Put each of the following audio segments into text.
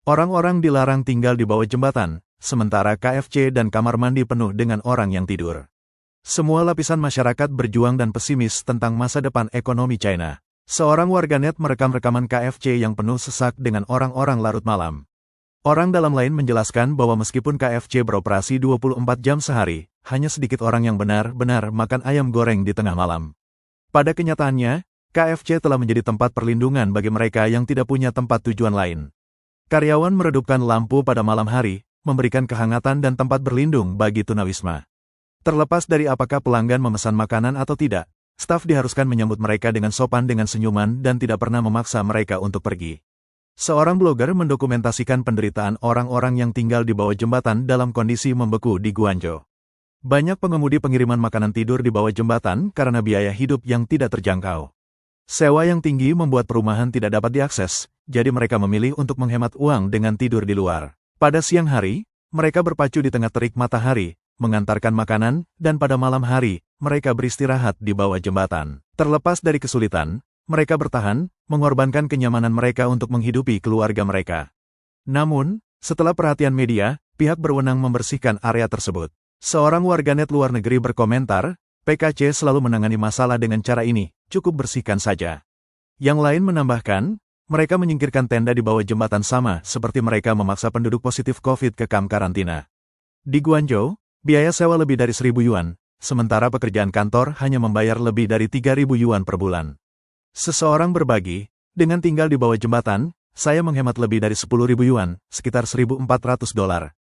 Orang-orang dilarang tinggal di bawah jembatan, sementara KFC dan kamar mandi penuh dengan orang yang tidur. Semua lapisan masyarakat berjuang dan pesimis tentang masa depan ekonomi China. Seorang warganet merekam rekaman KFC yang penuh sesak dengan orang-orang larut malam. Orang dalam lain menjelaskan bahwa meskipun KFC beroperasi 24 jam sehari, hanya sedikit orang yang benar-benar makan ayam goreng di tengah malam. Pada kenyataannya, KFC telah menjadi tempat perlindungan bagi mereka yang tidak punya tempat tujuan lain. Karyawan meredupkan lampu pada malam hari, memberikan kehangatan dan tempat berlindung bagi tunawisma. Terlepas dari apakah pelanggan memesan makanan atau tidak, staf diharuskan menyambut mereka dengan sopan dengan senyuman dan tidak pernah memaksa mereka untuk pergi. Seorang blogger mendokumentasikan penderitaan orang-orang yang tinggal di bawah jembatan dalam kondisi membeku di Guangzhou. Banyak pengemudi pengiriman makanan tidur di bawah jembatan karena biaya hidup yang tidak terjangkau. Sewa yang tinggi membuat perumahan tidak dapat diakses, jadi mereka memilih untuk menghemat uang dengan tidur di luar. Pada siang hari, mereka berpacu di tengah terik matahari, mengantarkan makanan, dan pada malam hari, mereka beristirahat di bawah jembatan. Terlepas dari kesulitan, mereka bertahan, mengorbankan kenyamanan mereka untuk menghidupi keluarga mereka. Namun, setelah perhatian media, pihak berwenang membersihkan area tersebut. Seorang warganet luar negeri berkomentar, PKC selalu menangani masalah dengan cara ini, cukup bersihkan saja. Yang lain menambahkan, mereka menyingkirkan tenda di bawah jembatan sama seperti mereka memaksa penduduk positif COVID ke kamp karantina. Di Guangzhou, biaya sewa lebih dari 1.000 yuan, sementara pekerjaan kantor hanya membayar lebih dari 3.000 yuan per bulan. Seseorang berbagi, dengan tinggal di bawah jembatan, saya menghemat lebih dari 10.000 yuan, sekitar $1.400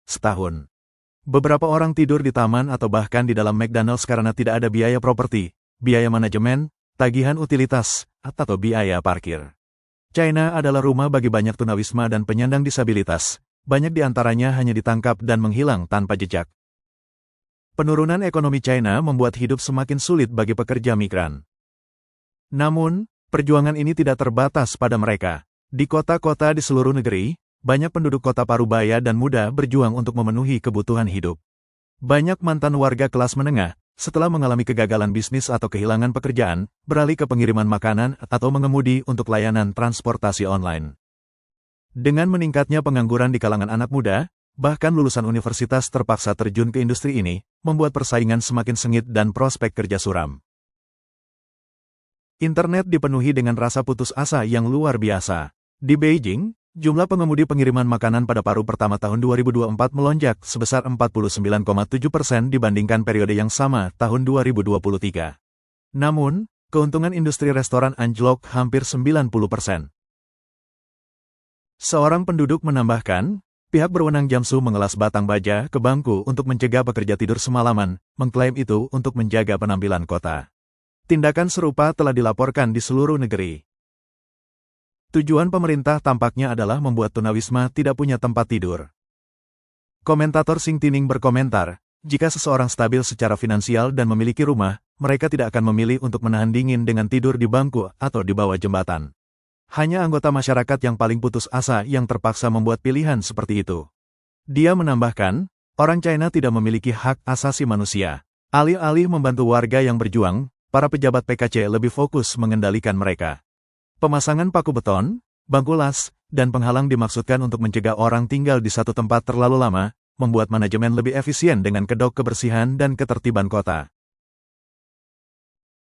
setahun. Beberapa orang tidur di taman atau bahkan di dalam McDonald's karena tidak ada biaya properti, biaya manajemen, tagihan utilitas, atau biaya parkir. China adalah rumah bagi banyak tunawisma dan penyandang disabilitas, banyak di antaranya hanya ditangkap dan menghilang tanpa jejak. Penurunan ekonomi China membuat hidup semakin sulit bagi pekerja migran. Namun, perjuangan ini tidak terbatas pada mereka. Di kota-kota di seluruh negeri, banyak penduduk kota parubaya dan muda berjuang untuk memenuhi kebutuhan hidup. Banyak mantan warga kelas menengah, setelah mengalami kegagalan bisnis atau kehilangan pekerjaan, beralih ke pengiriman makanan atau mengemudi untuk layanan transportasi online. Dengan meningkatnya pengangguran di kalangan anak muda, bahkan lulusan universitas terpaksa terjun ke industri ini, membuat persaingan semakin sengit dan prospek kerja suram. Internet dipenuhi dengan rasa putus asa yang luar biasa. Di Beijing, jumlah pengemudi pengiriman makanan pada paruh pertama tahun 2024 melonjak sebesar 49,7% dibandingkan periode yang sama tahun 2023. Namun, keuntungan industri restoran anjlok hampir 90%. Seorang penduduk menambahkan, pihak berwenang Jiangsu mengelas batang baja ke bangku untuk mencegah pekerja tidur semalaman, mengklaim itu untuk menjaga penampilan kota. Tindakan serupa telah dilaporkan di seluruh negeri. Tujuan pemerintah tampaknya adalah membuat tunawisma tidak punya tempat tidur. Komentator Xing Tining berkomentar, jika seseorang stabil secara finansial dan memiliki rumah, mereka tidak akan memilih untuk menahan dingin dengan tidur di bangku atau di bawah jembatan. Hanya anggota masyarakat yang paling putus asa yang terpaksa membuat pilihan seperti itu. Dia menambahkan, orang China tidak memiliki hak asasi manusia. Alih-alih membantu warga yang berjuang, para pejabat PKC lebih fokus mengendalikan mereka. Pemasangan paku beton, bangku las, dan penghalang dimaksudkan untuk mencegah orang tinggal di satu tempat terlalu lama, membuat manajemen lebih efisien dengan kedok kebersihan dan ketertiban kota.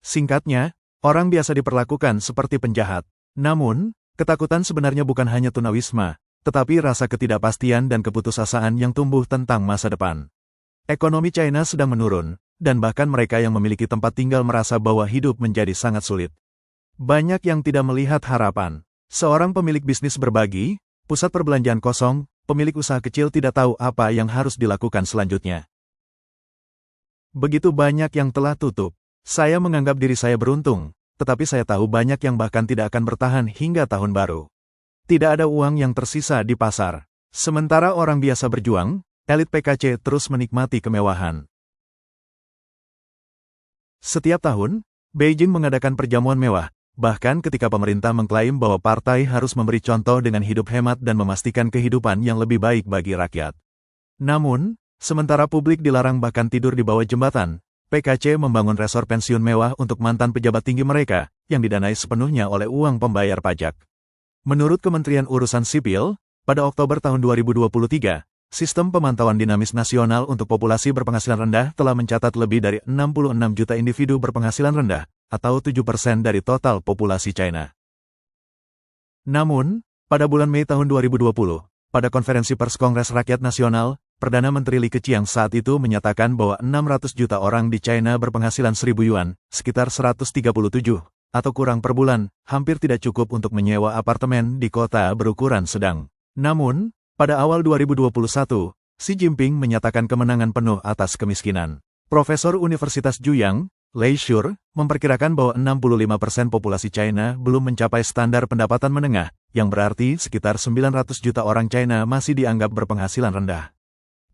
Singkatnya, orang biasa diperlakukan seperti penjahat. Namun, ketakutan sebenarnya bukan hanya tunawisma, tetapi rasa ketidakpastian dan keputusasaan yang tumbuh tentang masa depan. Ekonomi China sedang menurun, dan bahkan mereka yang memiliki tempat tinggal merasa bahwa hidup menjadi sangat sulit. Banyak yang tidak melihat harapan. Seorang pemilik bisnis berbagi, pusat perbelanjaan kosong, pemilik usaha kecil tidak tahu apa yang harus dilakukan selanjutnya. Begitu banyak yang telah tutup. Saya menganggap diri saya beruntung, tetapi saya tahu banyak yang bahkan tidak akan bertahan hingga tahun baru. Tidak ada uang yang tersisa di pasar. Sementara orang biasa berjuang, elit PKC terus menikmati kemewahan. Setiap tahun, Beijing mengadakan perjamuan mewah, bahkan ketika pemerintah mengklaim bahwa partai harus memberi contoh dengan hidup hemat dan memastikan kehidupan yang lebih baik bagi rakyat. Namun, sementara publik dilarang bahkan tidur di bawah jembatan, PKC membangun resor pensiun mewah untuk mantan pejabat tinggi mereka, yang didanai sepenuhnya oleh uang pembayar pajak. Menurut Kementerian Urusan Sipil, pada Oktober tahun 2023, Sistem Pemantauan Dinamis Nasional untuk Populasi Berpenghasilan Rendah telah mencatat lebih dari 66 juta individu berpenghasilan rendah, atau 7% dari total populasi China. Namun, pada bulan Mei tahun 2020, pada konferensi pers Kongres Rakyat Nasional, Perdana Menteri Li Keqiang saat itu menyatakan bahwa 600 juta orang di China berpenghasilan 1.000 yuan, sekitar 137, atau kurang per bulan, hampir tidak cukup untuk menyewa apartemen di kota berukuran sedang. Namun, pada awal 2021, Xi Jinping menyatakan kemenangan penuh atas kemiskinan. Profesor Universitas Zhujiang, Lei Shur, memperkirakan bahwa 65% populasi China belum mencapai standar pendapatan menengah, yang berarti sekitar 900 juta orang China masih dianggap berpenghasilan rendah.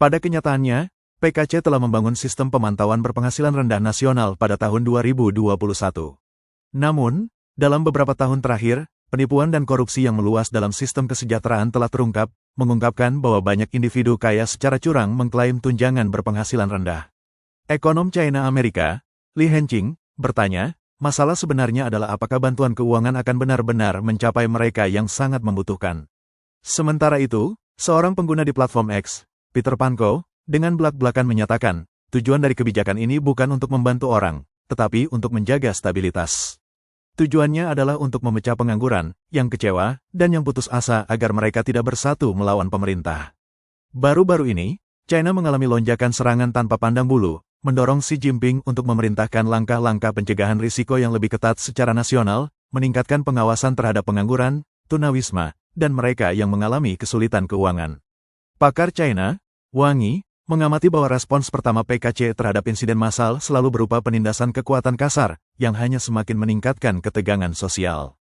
Pada kenyataannya, PKC telah membangun sistem pemantauan berpenghasilan rendah nasional pada tahun 2021. Namun, dalam beberapa tahun terakhir, penipuan dan korupsi yang meluas dalam sistem kesejahteraan telah terungkap, mengungkapkan bahwa banyak individu kaya secara curang mengklaim tunjangan berpenghasilan rendah. Ekonom China Amerika, Li Henqing, bertanya, masalah sebenarnya adalah apakah bantuan keuangan akan benar-benar mencapai mereka yang sangat membutuhkan. Sementara itu, seorang pengguna di platform X, Peter Pankow, dengan belak-belakan menyatakan, tujuan dari kebijakan ini bukan untuk membantu orang, tetapi untuk menjaga stabilitas. Tujuannya adalah untuk memecah pengangguran, yang kecewa, dan yang putus asa agar mereka tidak bersatu melawan pemerintah. Baru-baru ini, China mengalami lonjakan serangan tanpa pandang bulu, mendorong Xi Jinping untuk memerintahkan langkah-langkah pencegahan risiko yang lebih ketat secara nasional, meningkatkan pengawasan terhadap pengangguran, tunawisma, dan mereka yang mengalami kesulitan keuangan. Pakar China, Wang Yi, mengamati bahwa respons pertama PKC terhadap insiden massal selalu berupa penindasan kekuatan kasar, yang hanya semakin meningkatkan ketegangan sosial.